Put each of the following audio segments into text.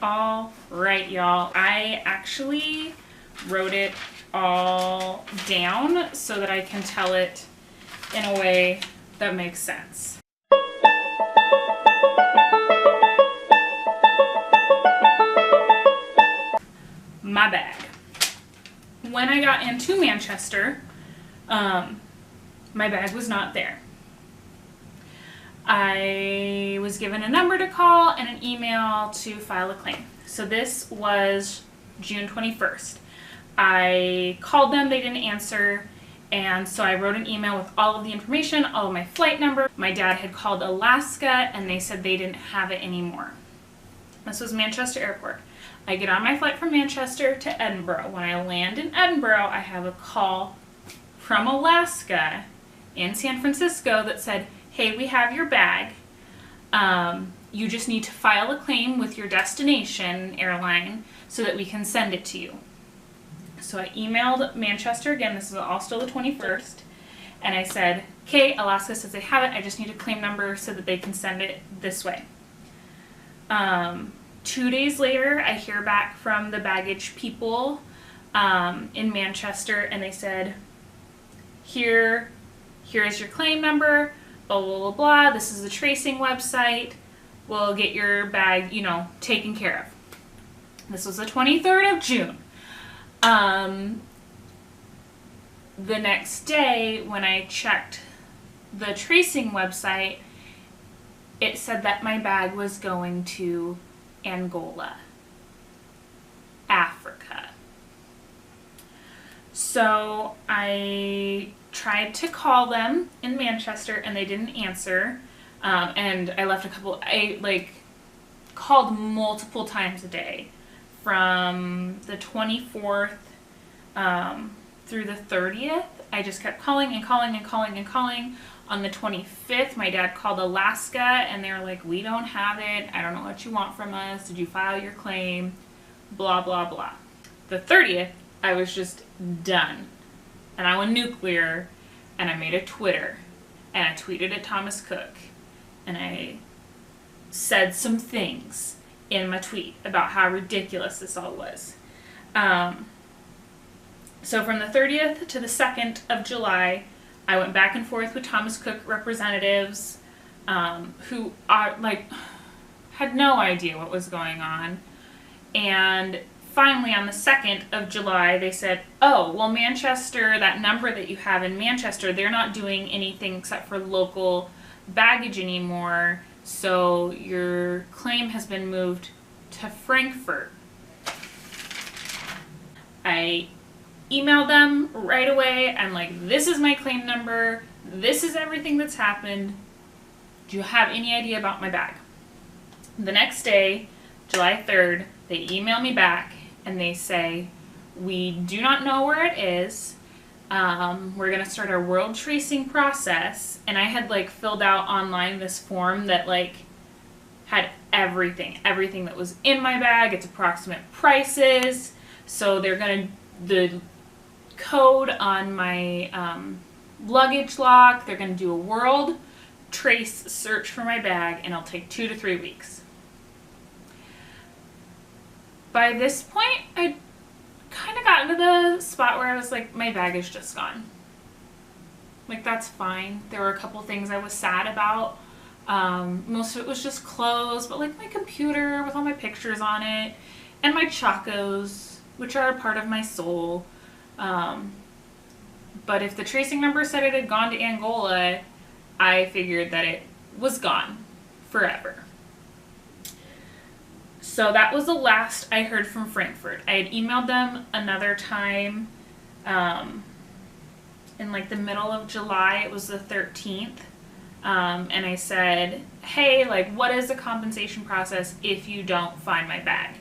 All right, y'all. I actually wrote it all down so that I can tell it in a way that makes sense. My bag. When I got into Manchester, my bag was not there. I was given a number to call and an email to file a claim. So this was June 21st. I called them, they didn't answer, and so I wrote an email with all of the information, all of my flight number. My dad had called Alaska and they said they didn't have it anymore. This was Manchester Airport. I get on my flight from Manchester to Edinburgh. When I land in Edinburgh, I have a call from Alaska in San Francisco that said, hey, we have your bag. You just need to file a claim with your destination airline so that we can send it to you. So I emailed Manchester again, this is all still the 21st, and I said, okay, Alaska says they have it, I just need a claim number so that they can send it this way. 2 days later, I hear back from the baggage people in Manchester, and they said, here is your claim number, blah, blah, blah, blah. This is the tracing website. We'll get your bag, taken care of. This was the 23rd of June. The next day, when I checked the tracing website, it said that my bag was going to Angola, Africa. So I tried to call them in Manchester and they didn't answer. And I left I called multiple times a day from the 24th through the 30th. I just kept calling and calling and calling and calling. On the 25th, my dad called Alaska and they were like, we don't have it. I don't know what you want from us. Did you file your claim? Blah, blah, blah. The 30th, I was just done. And I went nuclear and I made a Twitter and I tweeted at Thomas Cook and I said some things in my tweet about how ridiculous this all was. So from the 30th to the 2nd of July, I went back and forth with Thomas Cook representatives who are had no idea what was going on. And finally on the 2nd of July, they said, oh, well, Manchester, that number that you have in Manchester, they're not doing anything except for local baggage anymore. So your claim has been moved to Frankfurt. I emailed them right away. I'm like, this is my claim number. This is everything that's happened. Do you have any idea about my bag? The next day, July 3rd, they email me back and they say, we do not know where it is. We're going to start our world tracing process. And I had filled out online this form that had everything that was in my bag, its approximate prices. So they're going to, the code on my luggage lock, they're going to do a world trace search for my bag, and it'll take 2 to 3 weeks. By this point, I kind of got into the spot where I was like, my bag is just gone. That's fine. There were a couple things I was sad about. Most of it was just clothes, but my computer with all my pictures on it, and my chacos, which are a part of my soul. But if the tracing number said it had gone to Angola, I figured that it was gone forever. So that was the last I heard from Frankfurt. I had emailed them another time in the middle of July. It was the 13th. And I said, hey, what is the compensation process if you don't find my bag?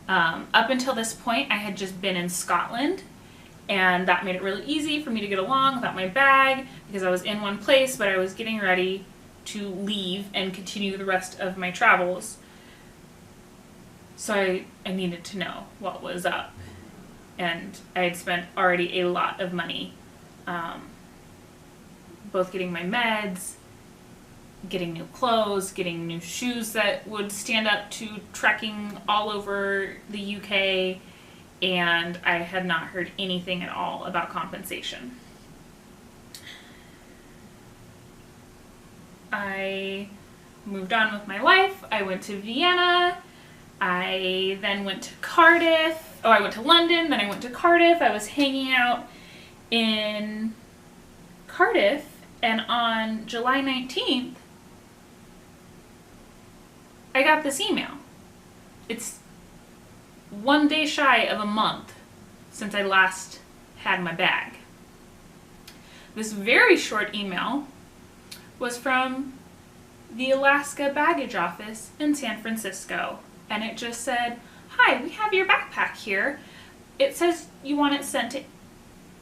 Up until this point, I had just been in Scotland, and that made it really easy for me to get along without my bag because I was in one place, but I was getting ready to leave and continue the rest of my travels. So I needed to know what was up, and I had spent already a lot of money both getting my meds, getting new clothes, getting new shoes that would stand up to trekking all over the UK, and I had not heard anything at all about compensation. I moved on with my life. I went to Vienna. I then went to Cardiff. Oh, I went to London, then I went to Cardiff. I was hanging out in Cardiff, and on July 19th, I got this email. It's 1 day shy of a month since I last had my bag. This very short email was from the Alaska baggage office in San Francisco, and it just said, "Hi, we have your backpack here. It says you want it sent to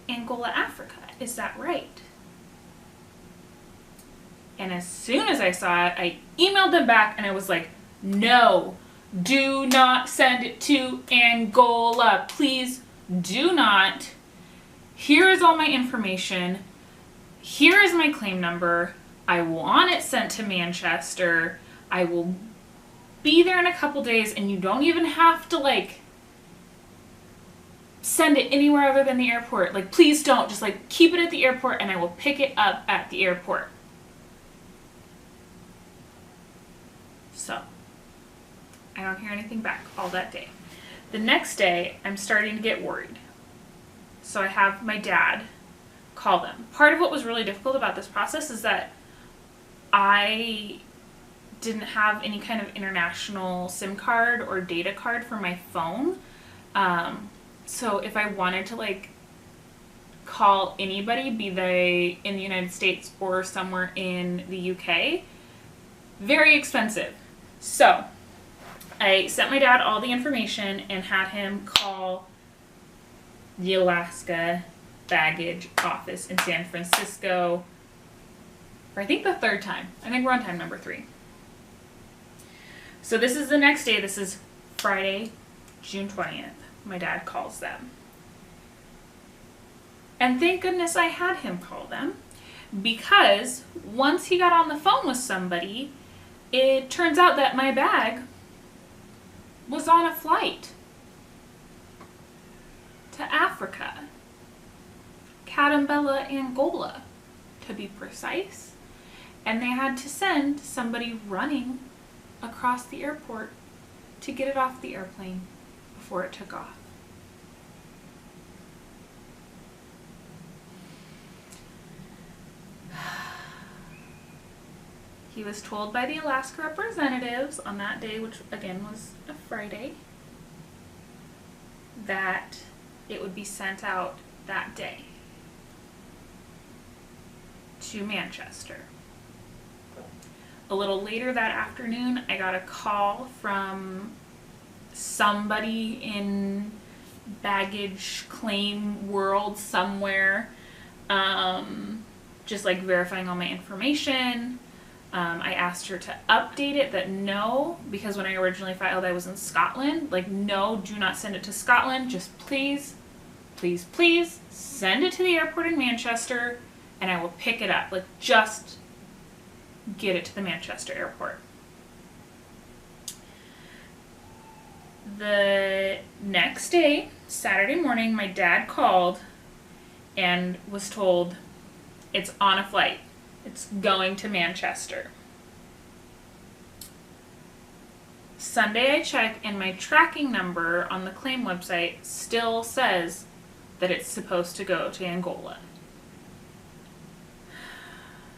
Angola, Africa. Is that right?" And as soon as I saw it, I emailed them back and I was like, "No, do not send it to Angola. Please do not. Here is all my information. Here is my claim number. I want it sent to Manchester. I will be there in a couple days, and you don't even have to like send it anywhere other than the airport. Like, please don't. Just like keep it at the airport and I will pick it up at the airport." So I don't hear anything back all that day. The next day, I'm starting to get worried. So I have my dad call them. Part of what was really difficult about this process is that I didn't have any kind of international SIM card or data card for my phone. So if I wanted to like call anybody, be they in the United States or somewhere in the UK, very expensive. So I sent my dad all the information and had him call the Alaska baggage office in San Francisco for I think the third time. I think we're on time number 3. So this is the next day. This is Friday, June 20th. My dad calls them. And thank goodness I had him call them, because once he got on the phone with somebody, it turns out that my bag was on a flight to Africa, Cabinda, Angola, to be precise. And they had to send somebody running across the airport to get it off the airplane before it took off. He was told by the Alaska representatives on that day, which again was a Friday, that it would be sent out that day to Manchester. A little later that afternoon, I got a call from somebody in baggage claim world somewhere, just like verifying all my information. I asked her to update it, that no, because when I originally filed I was in Scotland, like no, do not send it to Scotland, just please, please, please send it to the airport in Manchester and I will pick it up. Like, just get it to the Manchester airport. The next day, Saturday morning, my dad called and was told it's on a flight. It's going to Manchester. Sunday I check and my tracking number on the claim website still says that it's supposed to go to Angola.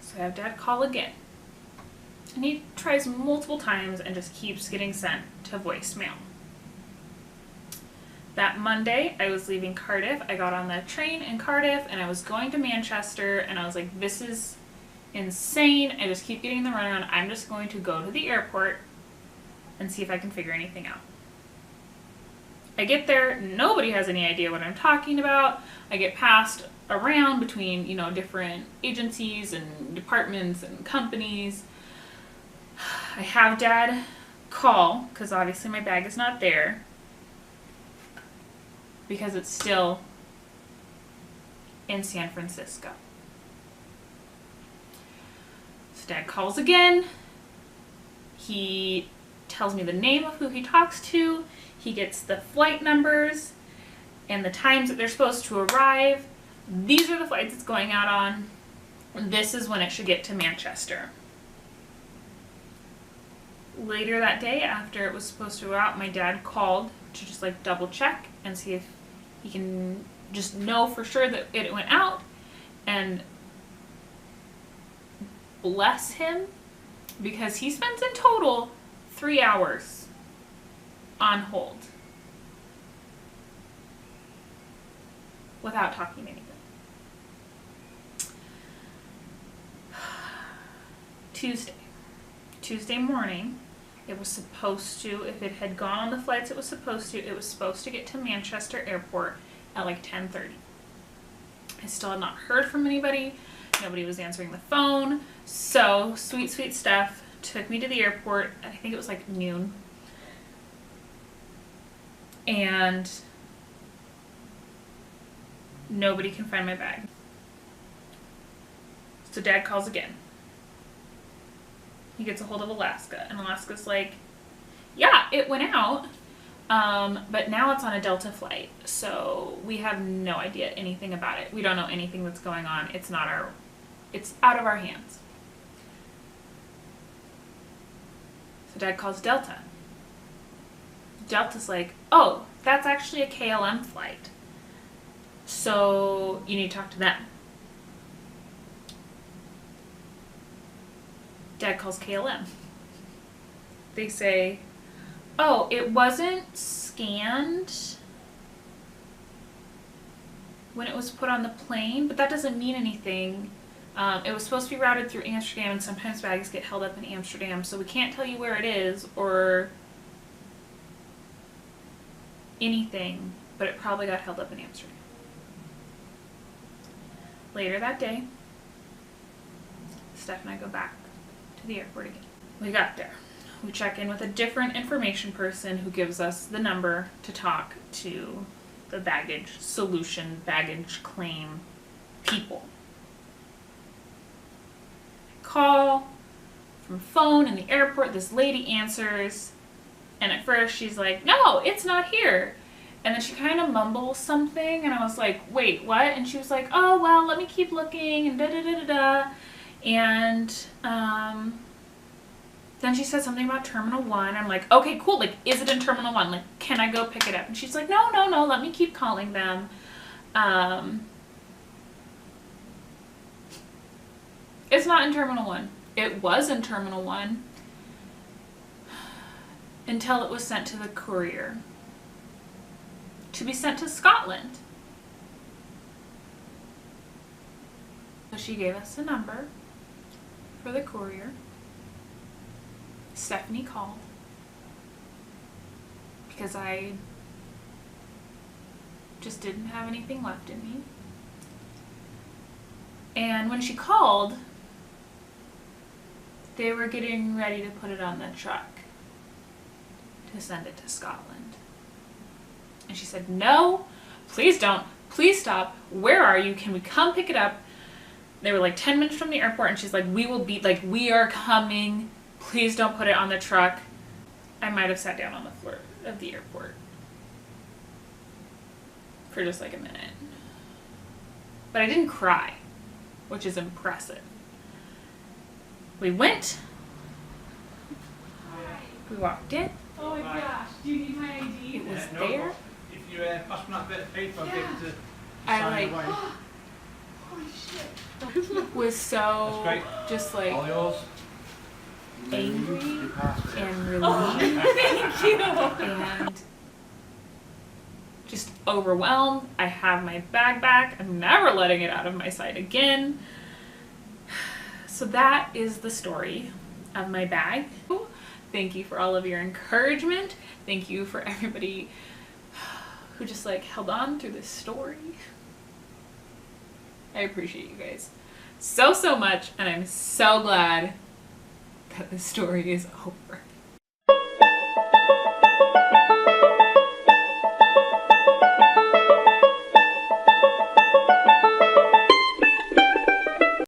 So I have Dad call again. And he tries multiple times and just keeps getting sent to voicemail. That Monday, I was leaving Cardiff. I got on the train in Cardiff and I was going to Manchester, and I was like, this is insane. I just keep getting the runaround. I'm just going to go to the airport and see if I can figure anything out. I get there, nobody has any idea what I'm talking about. I get passed around between, different agencies and departments and companies. I have Dad call, because obviously my bag is not there, because it's still in San Francisco. So Dad calls again. He tells me the name of who he talks to. He gets the flight numbers and the times that they're supposed to arrive. These are the flights it's going out on. This is when it should get to Manchester. Later that day, after it was supposed to go out, my dad called to just like double check and see if he can just know for sure that it went out. And bless him, because he spends in total 3 hours on hold without talking to anybody. Tuesday morning, it was supposed to, if it had gone on the flights it was supposed to get to Manchester Airport at like 10:30. I still had not heard from anybody. Nobody was answering the phone. So, sweet Steph took me to the airport. I think it was like noon. And nobody can find my bag. So Dad calls again. He gets a hold of Alaska, and Alaska's like, yeah, it went out, but now it's on a Delta flight, so we have no idea anything about it. We don't know anything that's going on. It's out of our hands. So Dad calls Delta. Delta's like, oh, that's actually a KLM flight, so you need to talk to them. Dad calls KLM. They say, oh, it wasn't scanned when it was put on the plane, but that doesn't mean anything. It was supposed to be routed through Amsterdam, and sometimes bags get held up in Amsterdam, so we can't tell you where it is or anything, but it probably got held up in Amsterdam. Later that day, Steph and I go back to the airport again. We got there. We check in with a different information person who gives us the number to talk to the baggage solution, baggage claim people. Call from phone in the airport. This lady answers, and at first she's like, no, it's not here. And then she kind of mumbles something, and I was like, wait, what? And she was like, oh, well, let me keep looking, and da-da-da-da-da. And then she said something about Terminal 1. I'm like, okay, cool. Like, is it in Terminal 1? Like, can I go pick it up? And she's like, no, let me keep calling them. It's not in Terminal 1. It was in Terminal 1 until it was sent to the courier to be sent to Scotland. So she gave us a number for the courier. Stephanie called because I just didn't have anything left in me. And when she called, they were getting ready to put it on the truck to send it to Scotland. And she said, no, please don't. Please stop. Where are you? Can we come pick it up? They were like 10 minutes from the airport, and she's like, we are coming. Please don't put it on the truck. I might have sat down on the floor of the airport for just like a minute. But I didn't cry, which is impressive. We went. We walked in. Oh my gosh, do you need my ID? It was there. If you pass me that bit of paper, I'll be able to I sign like away. Holy shit. was so That's great. just like All yours. angry You passed it. and relieved Thank you. and just overwhelmed. I have my bag back. I'm never letting it out of my sight again. So that is the story of my bag. Thank you for all of your encouragement. Thank you for everybody who just like held on through this story. I appreciate you guys so much, and I'm so glad that the story is over.